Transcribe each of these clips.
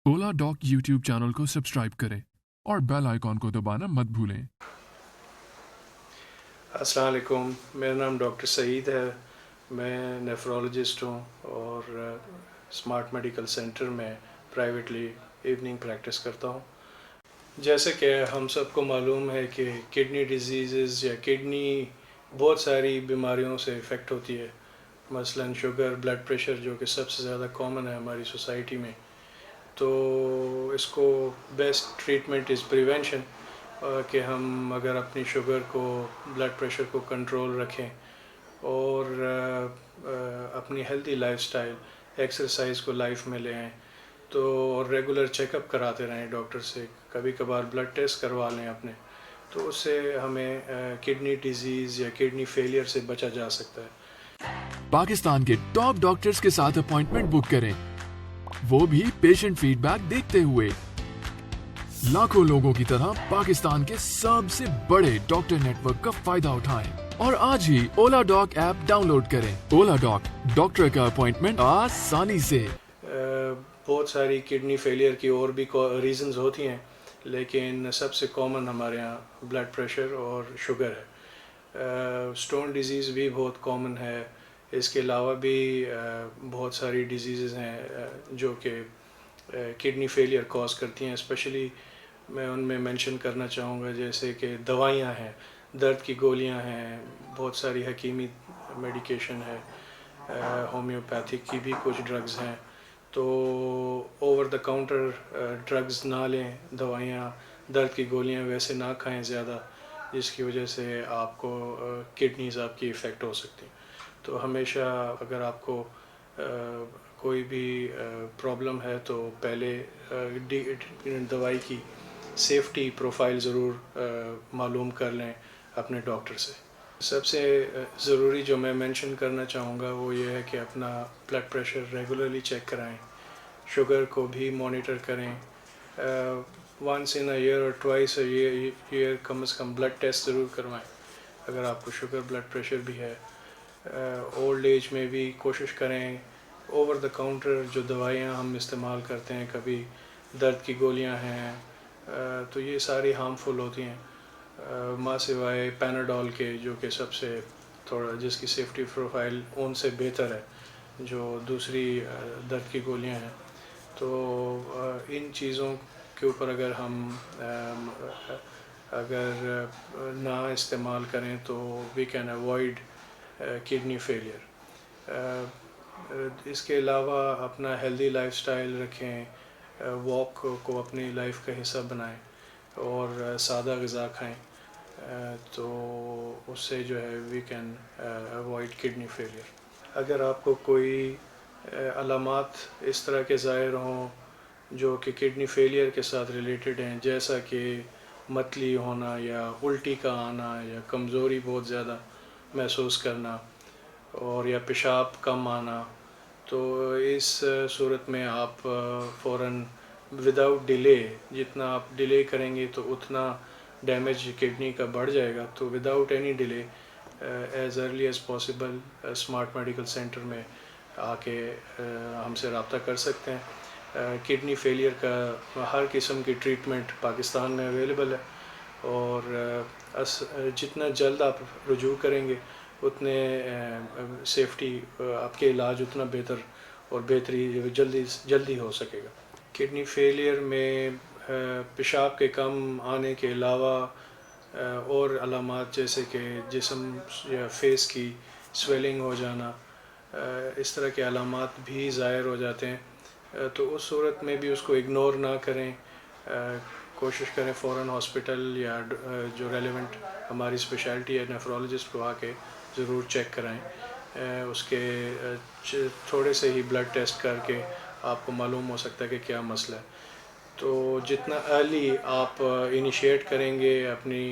ओला dock YouTube channel को subscribe करें और बेल आइकॉन को दबाना मत भूलें। अस्सलाम वालेकुम, मेरा नाम डॉक्टर सईद है। मैं नेफ्रोलॉजिस्ट हूँ और स्मार्ट मेडिकल सेंटर में प्राइवेटली इवनिंग प्रैक्टिस करता हूँ। जैसे कि हम सबको मालूम है कि किडनी डिजीज़ या किडनी बहुत सारी बीमारियों से इफ़ेक्ट होती है, मसलन शुगर, ब्लड प्रेशर, जो कि सबसे ज़्यादा कॉमन है हमारी सोसाइटी में। तो इसको बेस्ट ट्रीटमेंट इज़ प्रिवेंशन, कि हम अगर अपनी शुगर को, ब्लड प्रेशर को कंट्रोल रखें और अपनी हेल्दी लाइफस्टाइल, एक्सरसाइज को लाइफ में ले आएँ, तो रेगुलर चेकअप कराते रहें डॉक्टर से, कभी कभार ब्लड टेस्ट करवा लें अपने, तो उससे हमें किडनी डिजीज़ या किडनी फेलियर से बचा जा सकता है। पाकिस्तान के टॉप डॉक्टर्स के साथ अपॉइंटमेंट बुक करें, वो भी पेशेंट फीडबैक देखते हुए। लाखों लोगों की तरह पाकिस्तान के सबसे बड़े डॉक्टर नेटवर्क का फायदा उठाएं और आज ही ओला डॉक ऐप डाउनलोड करें। ओला डॉक, डॉक्टर का अपॉइंटमेंट आसानी से। बहुत सारी किडनी फेलियर की और भी रीजंस होती हैं, लेकिन सबसे कॉमन हमारे यहाँ ब्लड प्रेशर और शुगर है। स्टोन डिजीज़ भी बहुत कॉमन है। इसके अलावा भी बहुत सारी डिजीज़ हैं जो कि किडनी फेलियर कॉज करती हैं। स्पेशली मैं उनमें मेंशन करना चाहूँगा, जैसे कि दवाइयाँ हैं, दर्द की गोलियाँ हैं, बहुत सारी हकीमी मेडिकेशन है, होम्योपैथिक की भी कुछ ड्रग्स हैं। तो ओवर द काउंटर ड्रग्स ना लें, दवाइयाँ, दर्द की गोलियाँ वैसे ना खाएं ज़्यादा, जिसकी वजह से आपको किडनीज़ आपकी इफ़ेक्ट हो सकती हैं। तो हमेशा अगर आपको कोई भी प्रॉब्लम है तो पहले दवाई की सेफ्टी प्रोफाइल ज़रूर मालूम कर लें अपने डॉक्टर से। सबसे ज़रूरी जो मैं मेंशन करना चाहूँगा वो ये है कि अपना ब्लड प्रेशर रेगुलरली चेक कराएं, शुगर को भी मॉनिटर करें। वंस इन अ ईयर और ट्वाइस अ ईयर कम से कम ब्लड टेस्ट ज़रूर करवाएं अगर आपको शुगर, ब्लड प्रेशर भी है। ओल्ड एज में भी कोशिश करें ओवर द काउंटर जो दवाइयाँ हम इस्तेमाल करते हैं, कभी दर्द की गोलियाँ हैं, तो ये सारी हार्मफुल होती हैं, माँ सिवाय पैनाडोल के, जो कि सबसे थोड़ा जिसकी सेफ्टी प्रोफाइल उनसे बेहतर है जो दूसरी दर्द की गोलियाँ हैं। तो इन चीज़ों के ऊपर अगर हम अगर ना इस्तेमाल करें तो we can avoid kidney failure. इसके अलावा अपना हेल्दी लाइफस्टाइल रखें, वॉक को अपनी लाइफ का हिस्सा बनाएं और सादा ग़िज़ा खाएं, तो उससे जो है we can avoid kidney failure. अगर आपको कोई अलामात इस तरह के ज़ाहिर हों जो कि किडनी फेलियर के साथ रिलेटेड हैं, जैसा कि मतली होना या उल्टी का आना या कमज़ोरी बहुत ज़्यादा महसूस करना और या पेशाब कम आना, तो इस सूरत में आप फ़ौरन विदाउट डिले, जितना आप डिले करेंगे तो उतना डैमेज किडनी का बढ़ जाएगा, तो without any delay as early as possible smart medical centre में आके हमसे रब्ता कर सकते हैं। किडनी फेलियर का हर किस्म की ट्रीटमेंट पाकिस्तान में अवेलेबल है और जितना जल्द आप रुजू करेंगे उतने सेफ्टी, आपके इलाज उतना बेहतर और बेहतरी जल्दी हो सकेगा। किडनी फेलियर में पेशाब के कम आने के अलावा और अलामात जैसे कि जिस्म या फेस की स्वेलिंग हो जाना, इस तरह के अलामात भी ज़ाहिर हो जाते हैं, तो उस सूरत में भी उसको इग्नोर ना करें। कोशिश करें फ़ौरन हॉस्पिटल या जो रेलेवेंट हमारी स्पेशलिटी है नेफ्रोलॉजिस्ट को आके ज़रूर चेक कराएं। उसके थोड़े से ही ब्लड टेस्ट करके आपको मालूम हो सकता है कि क्या मसला है। तो जितना अर्ली आप इनिशिएट करेंगे अपनी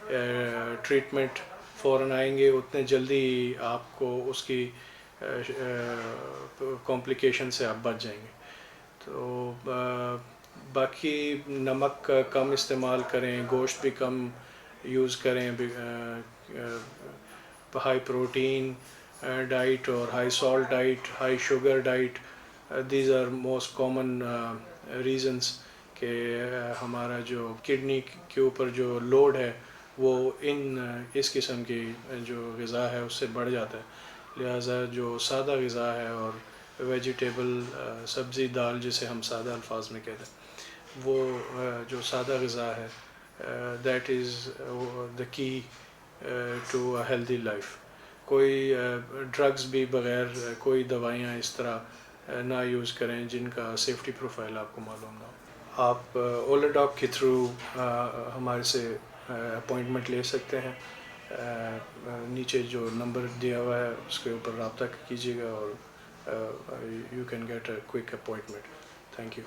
ट्रीटमेंट, फ़ौरन आएंगे, उतने जल्दी आपको उसकी कॉम्प्लिकेशन से आप बच जाएंगे। तो बाकी नमक कम इस्तेमाल करें, गोश्त भी कम यूज़ करें, हाई प्रोटीन डाइट और high salt diet, high sugar diet these are most common reasons کہ ہمارا جو کڈنی کے اوپر جو لوڈ ہے وہ اس قسم کی جو غذا ہے اس سے بڑھ جاتا ہے. لہٰذا جو سادہ غذا ہے اور ویجیٹیبل سبزی دال جسے ہم سادہ الفاظ میں کہتے ہیں، وہ جو سادہ غذا ہے دیٹ از دا کی ٹو اے ہیلدی لائف. کوئی ڈرگز بھی بغیر کوئی دوائیاں اس طرح نہ یوز کریں جن کا سیفٹی پروفائل آپ کو معلوم نہ ہو. آپ اولا ڈاک کے تھرو ہمارے سے اپوائنٹمنٹ لے سکتے ہیں. نیچے جو نمبر دیا ہوا ہے اس کے اوپر رابطہ کیجیے گا اور you can get a quick appointment. Thank you.